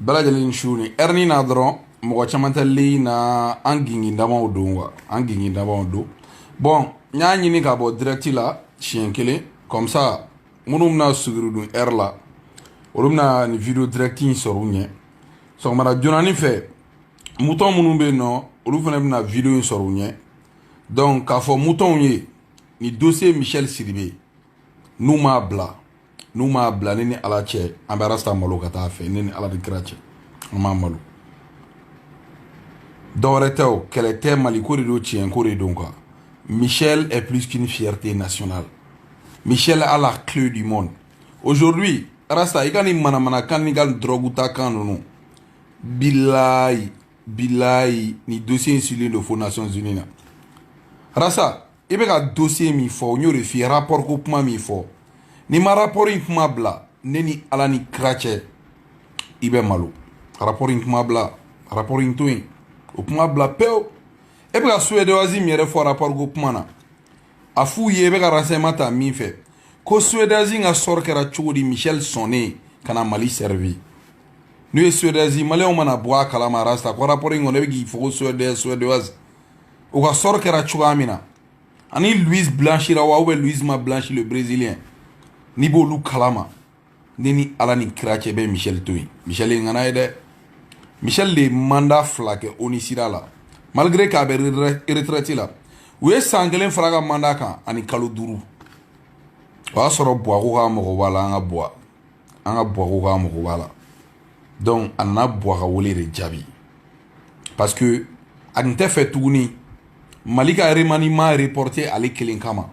balajalin shuni erni na dron mo chamantali na angingi ndama odonwa angingi ndama odo bon nyanyi ni ka bo direct la chien kele comme ça munum na sugrudu erla olumna ni video directing sorunye so mara jonani fe mouton munumbe no olu fana na video sorunye donc ka fo mouton ye ni dossier Michel Sidibé nous ma bla ni ala che ambarasta malo kata fe ni ala de krache ma malo Doreteo qu'elle était maliko de chien coré donc Michel est plus qu'une fierté nationale. Michel a la clé du monde. Aujourd'hui, Rasta ikani mana kanigal droguta kanunu. Billahi ni dossier insulé de Fonds Nations Unies. Rasta, il y a un dossier mi fo, n'y aurait fait rapport coupement mi fo. Ni ma rapport in bla, neni ala ni krache. Ibe malo. Rapport in bla, rapport in twin. Upma bla peo. Et puis, Suède oisi miere fo rapport gopmana. A fouillé avec un renseignement mi fait. Ko Suède oisi a sort kera chodi Michel Sonné kana Mali servi. Nous Suède oisi malé on mana bois kalama rasta ko rapport ngone begi fo Suède oisi. O ka sort kera chuamina. Ani Louise Blanchira wa ou Louise ma Blanchi le brésilien. Ni bolu kalama. Neni alani krache be Michel Toui. Michel ngana ede. Michel le mandat flaque onisira la. Malgré qu'il ait retraité là, où est sanglé fraga mandaka ani kaluduru. Wa soro boaruga mokobala anga boaruga mokobala. Donc anna boaga wole re jabi. Parce que ante fait tourner Malika remaniement reporté à l'ékelin kama.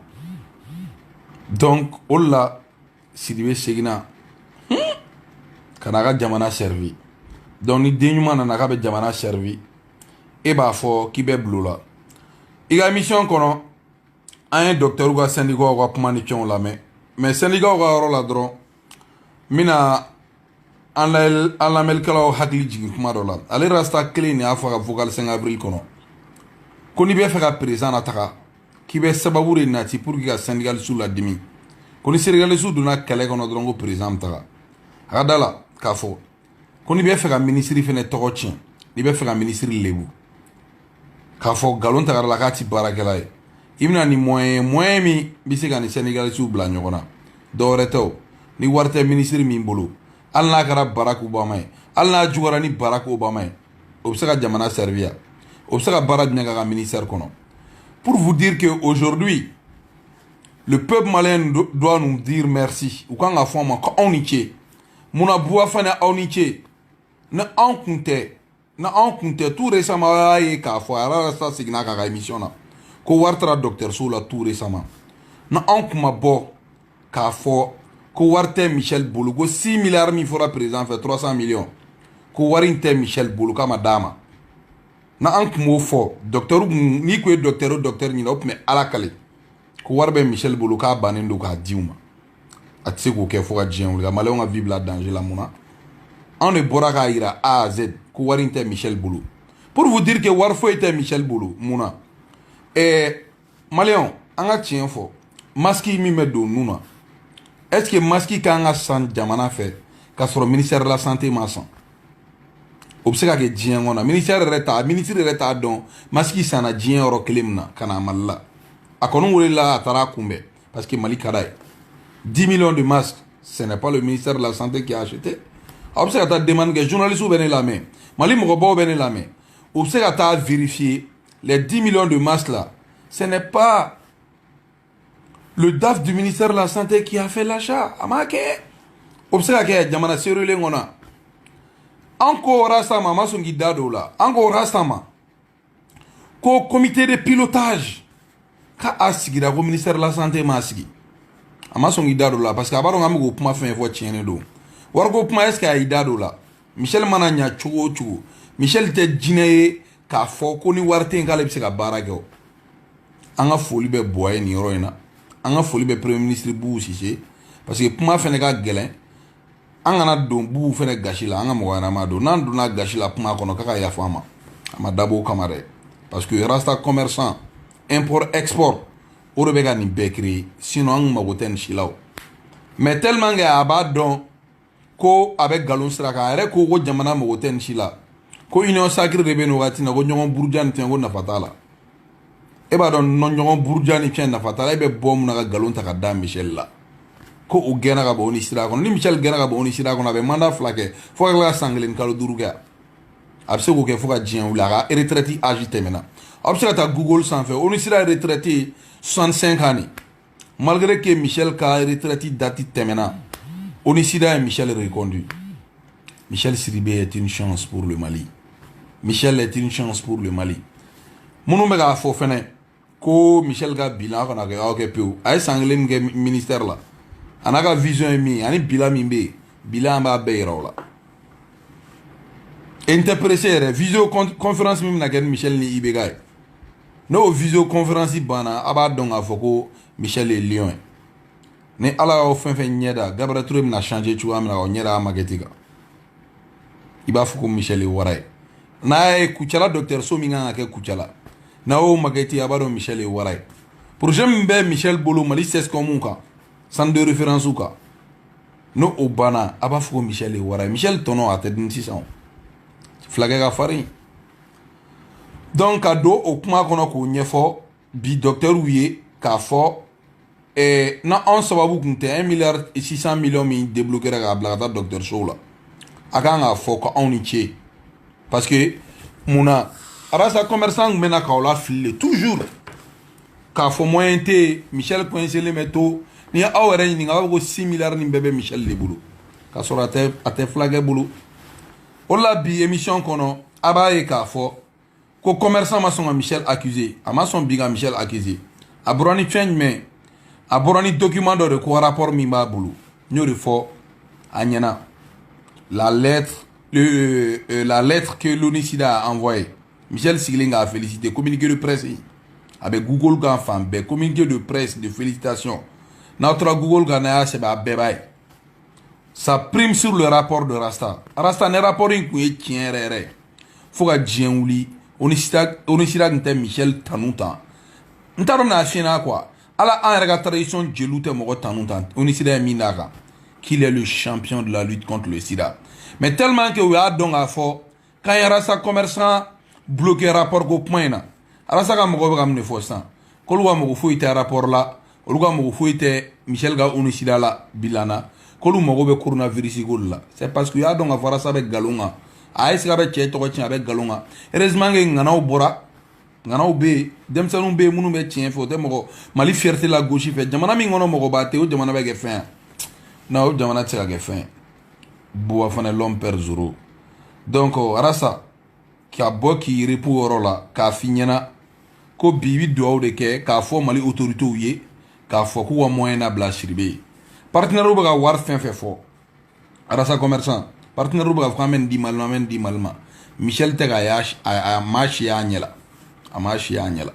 Donc olla Sidibé Segina kanaga jamana servi. Donc ni denyuma nanaka be jamana servi. Et bah fo qui be blola. Il y a mission kono un docteur ou un syndicat ou un pion la mais syndicat ou un la dron mina en la melkala ou hakli jigi kuma dola ale rasta clean ya fa vocal 5 avril kono koni be fa président ataka qui be sababure nati pour que syndicat sous la demi koni sénégalais sous duna kale kono drongo président taka radala kafo koni be fa ministre fene tokotien ni be fa ministre lebu k'a fɔ galon tagara la k'a ti baarakɛla ye i bɛna ni moyen min bɛ se ka ni Sénégalisiw bila ɲɔgɔn na dɔwɛrɛ tɛ o ni wari tɛ ministre min bolo hali n'a kɛra Barack Obama ye hali n'a jugara ni Barack Obama ye o bɛ se ka jamana servir o bɛ se ka baara jumɛn k'a ka ministère kɔnɔ pour vous dire que aujourd'hui le peuple malien doit nous dire merci u kan ka fɔ an ma ko aw ni ce munna buwa fana aw ni ce ni anw kun tɛ na an kunte tout récemment ye k'a fɔ a rasta signa ka émission na ko wartra docteur sou la tout récemment na an kuma bɔ k'a fɔ ko wari tɛ Michel bolo ko 6 milliards min fɔra président fait 300 millions ko wari in tɛ Michel bolo k'a ma d'a ma na an kun b'o fɔ docteur n'i ko ye docteur o docteur ɲina o tun bɛ ala kale ko wari bɛ Michel bolo k'a bannen don k'a di u ma a tɛ se k'o kɛ fo ka diɲɛ wuli ka maliyɛnw ka vie bila danger la mun na on ne bora ka ira A à Z ko wari tɛ Michel bolo pour vous dire que wari foyi tɛ Michel bolo muna maliyɛnw an ka tiɲɛ fɔ masque min bɛ don nun na est ce que masque kan ka san jamana fɛ k'a sɔrɔ ministère de la santé ma san o bɛ se ka kɛ diɲɛ kɔnɔ ministère yɛrɛ t'a dɔn masque sanna diɲɛ yɔrɔ kelen min na ka na Mali la a kɔni welela a taara a kunbɛn parce que Mali ka d'a ye 10 millions de masques ce n'est pas le ministère de la santé qui a acheté. A bɛ se ka taa demande kɛ journalistes bɛ ne lamɛn Mali mɔgɔbaw bɛ ne lamɛn o bɛ se ka taa vérifier les 10 millions de masques là ce n'est pas le DAF du ministère de la santé qui a fait l'achat a ma kɛ o bɛ se ka kɛ jamana seerelen kɔnɔ an ko rasta ma a ma sɔn k'i da don o la an ko rasta ma ko comité de pilotage k'a sigira ko ministère de la santé m'a sigi a ma sɔn k'i da don o la parce que a b'a dɔn k'an bɛ k'o kuma fɛn fɔ tiɲɛ don. Wargo kuma est-ce qu'il y a ida do la Michel mana nya chugo Michel te jinɛ ye k'a fɔ ko ni wari tɛ yen k'ale bɛ se ka baara kɛ o an ka foli bɛ Boye ni yɔrɔ in na an ka foli bɛ premier ministre Boubou Cissé parce que kuma fɛnɛ ka gɛlɛn an kana don Boubou fɛnɛ gasi la an ka mɔgɔ ɲɛnama don n'an donna gasi la kuma kɔnɔ k'a ka yafa an ma a ma dabɔ o kama dɛ parce que rasta commerçant import export o de bɛ ka nin bɛɛ créer sinon an kun mago tɛ nin si la o mais tellement que a b'a dɔn ko avec galon sira kan yɛrɛ ko jamana mago tɛ nin si la ko union sacrée de bɛ nin wagati na ko ɲɔgɔn buruja ni fɛn ko nafa t'a la e b'a dɔn ɲɔgɔn buruja ni fɛn nafa t'a la e bɛ bɔ mun na ka galon ta ka da Michel la ko o gɛnna ka bɔ o ni sira kɔnɔ ni Michel gɛnna ka bɔ o ni sira kɔnɔ a bɛ mandat 2 kɛ fo ka tila ka san 1 kalo 5 kɛ a bɛ se k'o kɛ fo ka diɲɛ wuli a ka retraite âge tɛmɛna a bɛ se ka taa Google sanfɛ o ni sira retraité 65 ans ni malgré que Michel ka retraite date tɛmɛna o ni sira ye Michel reconduit. Michel Sidibé est une chance pour le Mali. Michel est une chance pour le Mali. Munu bɛ k'a fɔ fɛnɛ ko Michel ka bilan kana kɛ aw kɛ pewu a ye san 1 min kɛ ministère la a n'a ka vision ye min ye ani bilan min bɛ yen bilan b'a bɛɛ yira o la e n tɛ pressé yɛrɛ visio conférence min bɛna kɛ ni Michel ni IBK ye n'o visio conférence banna a b'a dɔn k'a fɔ ko Michel ye lion ye ni ala y'aw fɛn fɛn ɲɛda Gabriel Touré bɛna changer cogoya min na o ɲɛda a maquette kan i b'a fɔ ko Michel ye wara ye n'a ye Kucala docteur so min kan ka kɛ Kucala n'a y'o maquette a b'a dɔn Michel ye wara ye projet min bɛ Michel bolo Mali CESCOM kan centre de référence kan n'o o banna a b'a fɔ ko Michel ye wara ye Michel tɔnɔ a tɛ dun sisan filakɛ ka farin donc ka don o kuma kɔnɔ k'o ɲɛfɔ bi docteur ye k'a fɔ na anw sababu kun tɛ 1 milliard 600 millions min débloqué k'a bila ka taa docteur sow la a kan k'a fɔ ko anw ni ce parce que munna arasa commerçant kun bɛna k'aw la fili toujours k'a fɔ moyen tɛ Michel coincelen bɛ to ni aw yɛrɛ ɲininka a b'a fɔ ko 6 milliards nin bɛɛ bɛ Michel de bolo k'a sɔrɔ a tɛ filakɛ bolo o la bi émission kɔnɔ a b'a ye k'a fɔ ko commerçant ma sɔn ka Michel accusé a ma sɔn bi ka Michel accusé a bɔra ni fɛn jumɛn a bɔra ni document dɔ de ko rapport min b'a bolo n y'o de fɔ a ɲɛna la lettre que l'ONUSIDA a envoyée Michel sigilen k'a félicité communiqué de presse a bɛ Google kan fan bɛɛ communiqué de presse de félicitations n'aw tora Google kan n'a y'a sɛbɛn a bɛɛ b'a ye ça prime sur le rapport de Rasta Rasta ne rapport in kun ye tiɲɛ yɛrɛ yɛrɛ fo ka diɲɛ wuli ONUSIDA tun tɛ Michel tanu tan n t'a dɔn n'a fiɲɛna quoi ala an yɛrɛ ka tradition jeliw tɛ mɔgɔ tanu tan ONUSIDA ye min d'a kan qu'il est le champion de la lutte contre le sida mais tellement que u y'a dɔn k'a fɔ k'an ye Rasta commerçant bloqué rapport ko kuma in na Rasta ka mɔgɔw bɛ ka mun de fɔ sisan k'olu ka mɔgɔ foyi tɛ rapport la olu ka mɔgɔ foyi tɛ Michel ka ONUSIDA la bilan na k'olu mago bɛ coronavirus ko de la c'est parce que u y'a dɔn k'a fɔ Rasta bɛ nkalon kan a ye sigi a bɛ cɛ tɔgɔ tiɲɛ a bɛ nkalon kan heureusement que ŋanaw bɔra ŋanaw bɛ yen denmisɛnninw bɛ yen minnu bɛ tiɲɛ fɛ o tɛ mɔgɔ Mali fierté la gauche fɛ jamana min kɔnɔ mɔgɔba tɛ o jamana bɛ kɛ fɛn yan non o jamana tɛ se ka kɛ fɛn Buwa fana l'homme perd zéro donc Rasta k'a bɔ k'i repo yɔrɔ la k'a f'i ɲɛna ko bi i bɛ dugawu de kɛ k'a fɔ Mali autorités ye k'a fɔ k'u ka moyen labila Sidibe ye partenaires bɛ ka wari fɛn fɛn fɔ Rasta commerçant partenaires bɛ ka fɔ k'an bɛ nin di Mali ma an bɛ nin di Mali ma Michel tɛ a ma si a ɲɛ la a ma si a ɲɛ la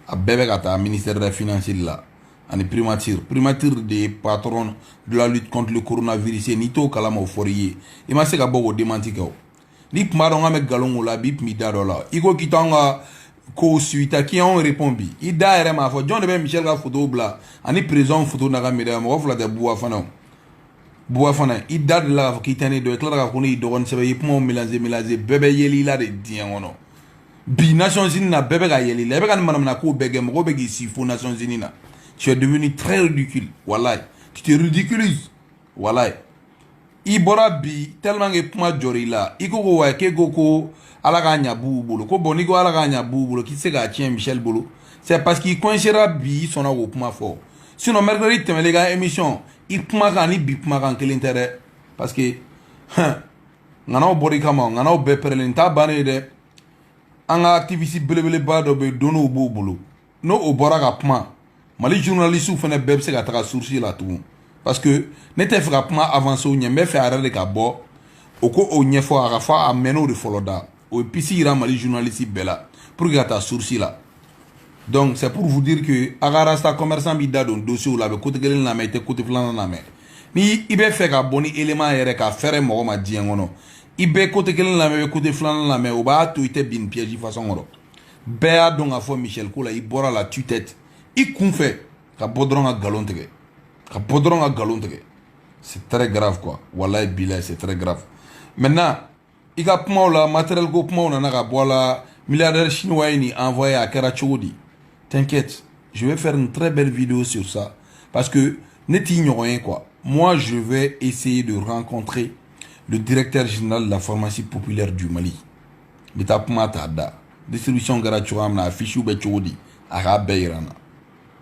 a bɛɛ bɛ ka taa ministère des finances la ani primature de ye patron de la lutte contre le coronavirus n'i t'o kalama o fɔra i ye i ma se ka bɔ k'o démenti kɛ o n'i tun b'a dɔn k'an bɛ nkalon k'o la bi tun b'i da dɔ la i ko k'i t'anw ka ko suita k'i y'anw répond bi i da yɛrɛ m'a fɔ jɔn de bɛ Michel ka photo bila ani président photo n'a ka médaille mɔgɔ fila tɛ Buwa fana i da de la k'a fɔ k'i tɛ ne dɔn i tila k'a fɔ ko ne y'i dɔgɔnin sɛbɛn i ye kumaw mélanger bɛɛ bɛ yeli la de diɲɛ kɔnɔ bi Nations Unies na bɛɛ bɛ ka yeli la i bɛ ka nin manamana ko bɛɛ kɛ mɔgɔw bɛ k'i si fo Nations Unies na tu es devenu très ridicule wallahi tu te ridiculises wallahi i bɔra bi tellement que kuma jɔra i la i ko ko wa k'e ko ko ala k'a ɲa b'u bolo ko bon n'i ko ala k'a ɲa b'u bolo k'i tɛ se k'a tiɲɛ Michel bolo c'est parce qu'il coincera bi i sɔnna k'o kuma fɔ sinon mercredi tɛmɛlen ka émission i kumakan ni bi kumakan kelen tɛ dɛ parce que ŋanaw bɔra i kama ŋanaw bɛɛ pɛrɛlen t'a bannen ye dɛ an ka activiste belebeleba dɔ bɛ yen donniw b'o bolo n'o o bɔra ka kuma Mali journalistes fana bɛɛ bɛ se ka taga source la tugun parce que ne tɛ fɛ ka kuma avancer o ɲɛ n bɛ fɛ a yɛrɛ de ka bɔ o ko o ɲɛfɔ a ka fɔ a mɛn'o de fɔlɔ da o ye pisi yira Mali journalistes bɛɛ la pour que ka taa source la donc c'est pour vous dire que a ka Rasta commerçant b'i da don dossier la a bɛ côté kelen lamɛn i tɛ côté filanan lamɛn ni i bɛ fɛ ka bɔ ni élément yɛrɛ ka fɛrɛ mɔgɔ ma diɲɛ kɔnɔ i bɛ côté kelen lamɛn i bɛ côté filanan lamɛn o b'a to i tɛ bin piège façon kɔrɔ bɛɛ y'a dɔn k'a fɔ Michel ko la i bɔra la tue-tête i kun fɛ ka bɔ dɔrɔn ka nkalon tigɛ C'est très grave quoi. Wallahi bilay, c'est très grave. Maintenant, il y a un matériel qui est milliardaire chinois envoyé à Karachoudi. T'inquiète, je vais faire une très belle vidéo sur ça. Parce que, rien quoi. Moi, je vais essayer de rencontrer le directeur général de la pharmacie populaire du Mali. Distribution gratuite, affiche ou Bechoudi, Arabe Beirana.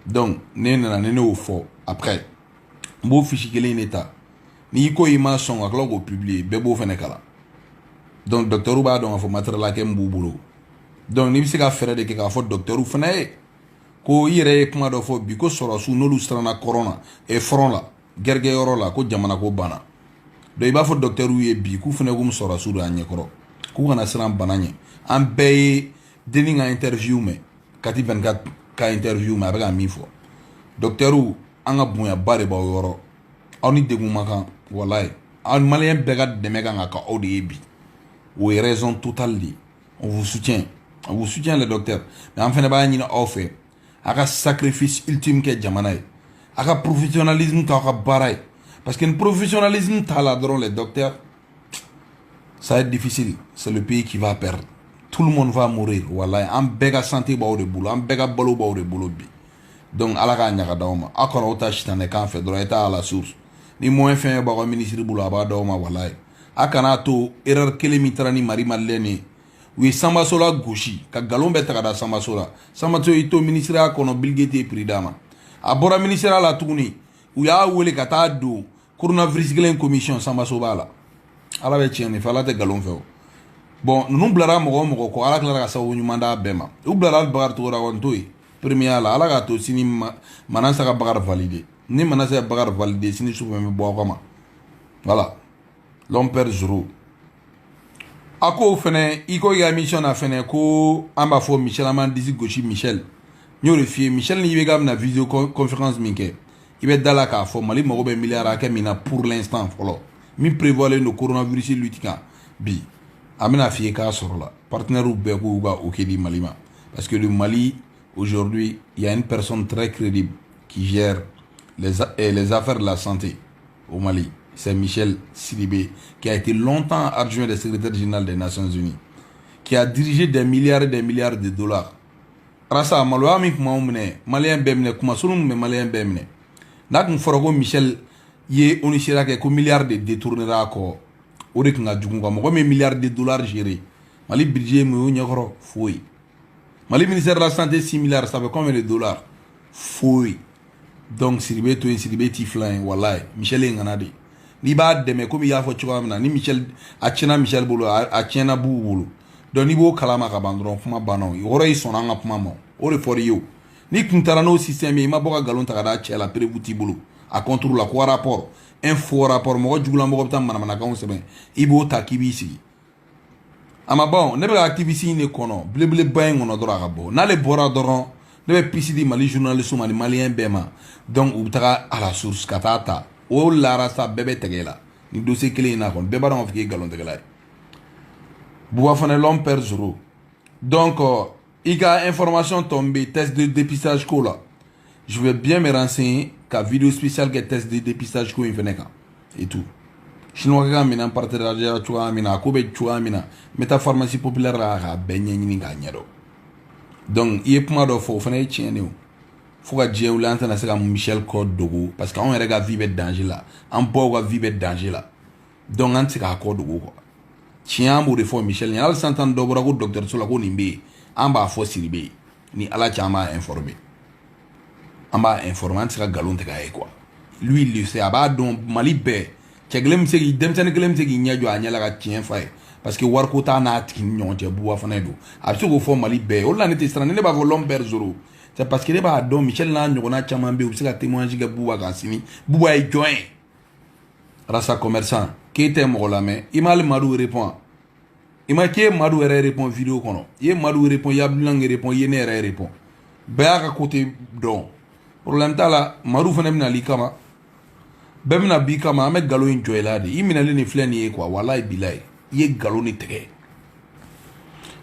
Donc, nene au fort. Après, beau fichier qui est état. Ni ko ima son ak logo publier bebo fene kala. Donc docteur ou ba don fo matériel ke mbubulo. Donc ni bisika fere de ke ka fo docteur ou fene ko yire kuma do fo bi ko soro su nolu strana corona e front la gerge yoro la ko jamana ko bana. Do iba fo docteur ou ye bi ku fene gum soro su do anye koro. Ku kana sran bananye. An beye deni nga interview me kati 24 ka interview me avec ami fo. Docteur ou anga bunya bare ba yoro. Oni de makan wallahi en malien bega de mega ngaka ODB oui raison totale on vous soutient le docteur mais en fait ba ni offre aka sacrifice ultime ke jamana aka professionnalisme ka baray parce que le professionnalisme ta la les docteurs ça va être difficile c'est le pays qui va perdre tout le monde va mourir wallahi en bega santé ba de boulot en bega bolo ba de boulot bi donc ala ka nyaka dawma akora ota chitane kan fait droit à la source ni moins fin ba ko ministre bulu aba do ma wallahi akana to erreur kele mitrani mari malene wi samba sola gauchi ka galon beta kada samba to ito ministre akono bilgete pridama abora ministre la tuguni u ya wele kata do coronavirus glen commission samba bala ala be tiene fala te galon feo bon nous blara mo ko ala klara ka sawu nyumanda bema u blara bagar to ra won toy premier ala ga to sini manasa ka bagar valider ni manasa bagar validé sini soupe me bo kama voilà l'homme perd zéro ako fene iko ya mission na fene ko amba fo Michel aman disi gauchi Michel nyore fie Michel ni be gam na vidéo conférence minke ibe dala ka fo mali mo be milliard ka mina pour l'instant folo mi prévoit le coronavirus lutika bi amina fie ka soro la partenaire ou be ko ba okedi malima parce que le Mali aujourd'hui il y a une personne très crédible qui gère les affaires de la santé au Mali. C'est Michel Sidibé, qui a été longtemps adjoint du secrétaire général des Nations Unies, qui a dirigé des milliards et des milliards de dollars. Rasa maloya mi kuma umne malien bemne kuma sulum me malien bemne. Nak mforogo Michel ye onishira ke ko milliards de détournera ko ore kinga jugunga mo me milliards de dollars gérés. Mali budget mo nyakoro foi. Mali ministère de la santé 6 milliards ça fait combien de dollars? Foi. Donc Sidibé to Sidibé tiflin wallahi Michel nganade ni ba deme ko mi ya fo chuamna ni Michel achena Michel bolo achena bu bolo donc ni bo kalama ka bandron kuma banon yoro yi sona nga kuma mo ore for yo ni kuntara no système ma boka galon ta kada chela prevuti bolo a contrôle la ko rapport info rapport mo jugula mo tam mana ka on sebe ibo takibisi ama bon ne be activité ni kono bleble bayin ono dora ka bo na le bora doron ne be pisidi Mali journaliste mali malien bema donc u taga à la source katata o lara sa bébé tegela ni dossier clé na kon beba don fiki galon tegela boua fane l'homme perd zéro donc il y a information tombée test de dépistage ko là je vais bien me renseigner ka vidéo spéciale que test de dépistage ko infeneka et tout chinois ga mina partenariat chua mina ko be chua mina meta pharmacie populaire la benye ni ga nyado donc il est pas de faux fane tienne faut que Dieu ou l'entende c'est comme Michel Code Dogo parce qu'on est vivre danger là en beau vivre danger là donc on s'est accord Dogo quoi tiens pour des fois Michel il y a s'entend d'obra ko docteur sur la ko nimbe en bas fo siribe ni ala chama informé en bas informant c'est galon te gaé quoi lui il sait aba don Mali be cheglem se dem sen glem se nya jo anya la ka tien fay parce que war ko ta na tin nyon te buwa fana do abso go fo Mali be o la ne te strane ne ba vo l'homme zéro c'est parce que les ba don Michel na nyona chama be o se ka témoignage ga buwa ga sini buwa e join rasa commerçant qui était mo la mais imal Madou répond ima ke Madou répond vidéo kono ye Madou répond ya blanc répond ye ne répond ba ka côté don problème ta la Madou fana na li kama bemna bi kama ame galo enjoy la de imina le ni flani quoi wallahi billahi ye galo ni tege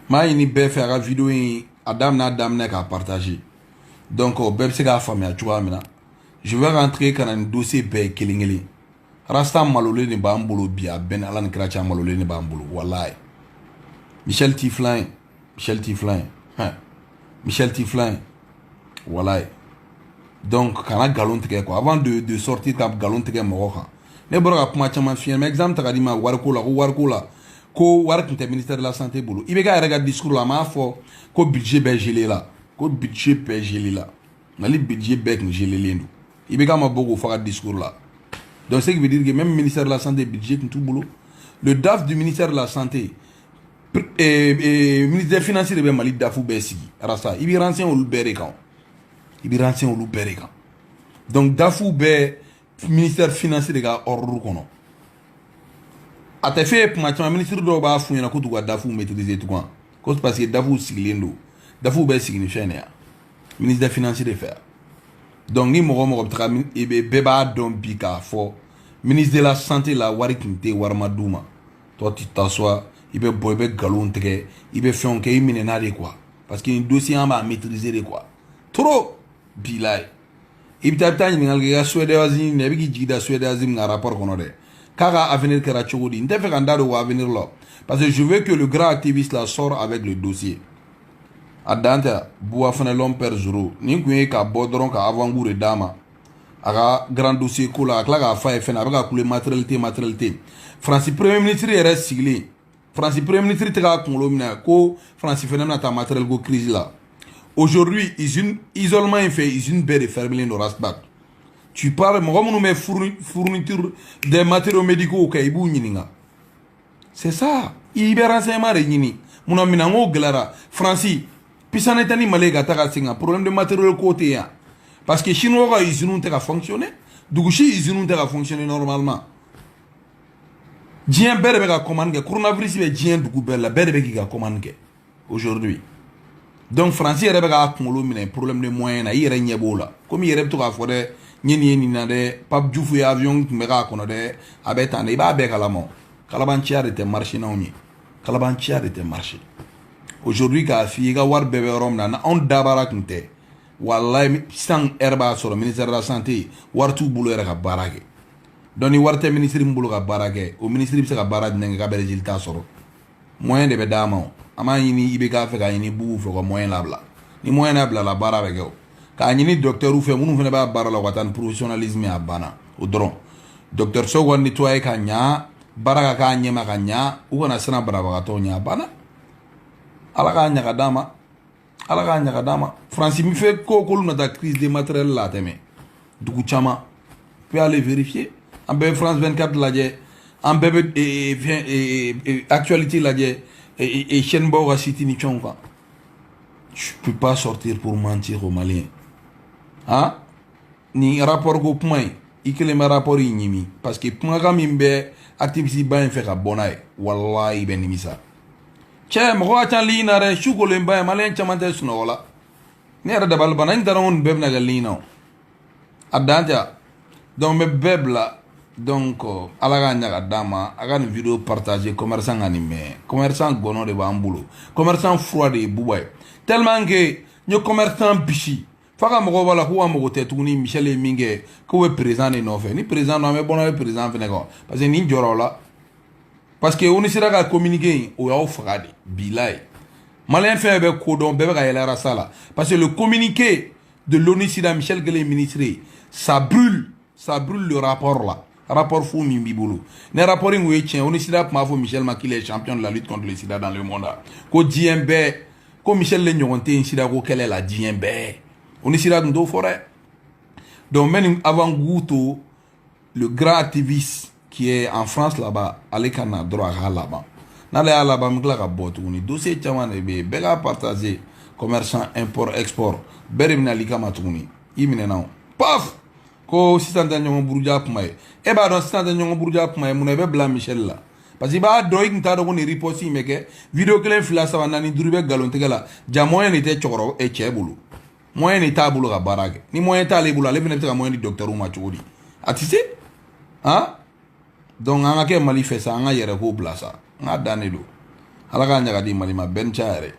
ma ini be faire la vidéo adam na ka partager donc beb se ga famia tu vois mina je vais rentrer quand un dossier be kelingeli Rasta malolé ne bambolo bia ben alan kracha malolé ne bambolo wallahi. Michel Tiflin, hein. Michel Tiflin, wallahi. Donc kana galon tike quoi avant de sortir ta galon tike moko ne bora kuma chama fien mais exemple ta kadima warko la ko warak te ministère de la santé bolo ibega rega discours la ma fo ko budget be gelé là ko budget be gelé là nali budget be gelé lendo ibega ma bogo fa discours là. Donc ce qui veut dire que même le ministère de la santé budget tout boulot le DAF du ministère de la santé et ministère des finances de Mali dafu be sigi rasa ibi renseign olu bere kan donc dafu be ministère financier de ga ordre kono ate fait pour ma ministre do ba fu yana ko du dafu maîtriser tout quoi cause parce que dafu siglendo dafu be signifier ne ministre des finances de faire donc ni mo tra e be ba don bika fo ministre de la santé la wari kinte warma duma toi tu t'assois il be boy be galon tege il be fon ke imine na de quoi parce que un dossier en ba maîtriser de quoi trop bilay ibta tani ngal ga Suède azim ne bigi jida Suède azim na rapport kono de kaka avenir kera chogodi ndefe kanda do avenir lo parce que je veux que le grand activiste là sort avec le dossier adanta boa fana l'homme per zoro ni kuye ka bodron ka avangure dama aga grand dossier ko la ka fa fena ba ka kule matérialité France premier ministre est signé France premier ministre te ka kongolo mina ko France fena na ta matériel go crise là. Aujourd'hui, isolement est fait, usine bête de fermer nos rasbat. Tu parles, moi, on met fourniture des matériaux médicaux au Kaibou Nininga. C'est ça. Il y a un renseignement de Nini. Mon ami Nango Glara, Francis, puis ça n'est pas maléga Tarasinga, problème de matériaux côté. Parce que Chinois, ils n'ont pas fonctionné. Douchi, ils n'ont pas fonctionné normalement. Dien Berbe a commandé, coronavirus, il y a Dien Dougubella, Berbe qui a commandé aujourd'hui. Donc France yɛrɛ bɛ ka kunkolo minɛ problème de moyen na i yɛrɛ ɲɛ b'o la comme i yɛrɛ bɛ to k'a fɔ dɛ ɲɛ nin na dɛ Pape Diouf ye avion tun bɛ k'a kɔnɔ dɛ a bɛ tan dɛ i b'a bɛɛ kalama kalabanciya de tɛ marché n'anw ye kalabanciya de tɛ marché aujourd'hui k'a f'i ye i ka wari bɛɛ bɛ yɔrɔ min na anw dabara tun tɛ walayi sisan heure b'a sɔrɔ ministère de la santé wari t'u bolo yɛrɛ ka baara kɛ donc ni wari tɛ ministre min bolo ka baara kɛ o ministre bɛ se ka baara jumɛn kɛ k'a bɛ résultat sɔrɔ moyen de bɛ d'a ma o. Ama yini ibe ka fe ka yini bugu fe ko moyen labla ni moyen labla la bara be go ka yini docteur ou fe munu fe ba bara la watan professionnalisme ya bana o dron docteur so woni to ay ka nya bara ka nyema ka nya u kana sana bara ba to nya bana ala ka nya ka dama France mi fe ko ko na ta crise de matériel la teme dugu chama peut aller vérifier en be France 24 la je en be actualité la je et Chenbo City ni chonka. Je peux pas sortir pour mentir aux Maliens. Hein? Ni rapport go point, ikele ma rapport inyimi parce que point ga mimbe activité ba fait ka bonay wallahi ben nimisa. Che mo chan li na re shugo le mba Malien chamante suno wala. Ne ra dabal banan daron bebna ga lino. Adanja donc me bebla donc ala ka dama aga ni vidéo partager commerçant animé commerçant gono de bambulo commerçant froid de bouay tellement que nos commerçant bichi faka mo wala ko mo te tuni Michel Mingue ko we président ni no fe ni président no me bono président fene ko parce que ni joro la parce que on sera ka communiquer o ya fagadi bilay malin fait be ko don be ka yela sala parce que le communiqué de l'ONU Sida Michel Guelleh ministre ça brûle le rapport là. Rapport fou Mimbibolo. Ne rapport où tient, on est sida pour Michel Makil est champion de la lutte contre le sida dans le monde. Ko DMB, ko Michel Legnonté, sida ko quelle est la DMB. On est sida dans forêt. Donc même avant Gouto, le grand activiste qui est en France là-bas, allez qu'on a droit à là-bas. N'allez à là-bas, m'gla ka bot, on est dossier chaman ebe, bega partager commerçant import export, berimna lika matuni, imine now. Paf. Ko sisan da nyongo buruja pumaye e ba don sisan da nyongo buruja pumaye mun be bla Michel la parce que ba do ik ta do ni riposi meke video kelen fila sa nani durube galon tegala ja moyen ni te chokoro e chebulu moyen ni ta bulu ga barage ni moyen ta le bulu ale bene te moyen di docteur uma chodi atise hein donc anga ke mali fe sa anga yere ko blasa nga danedo ala ga nyaga di mali ma ben chaare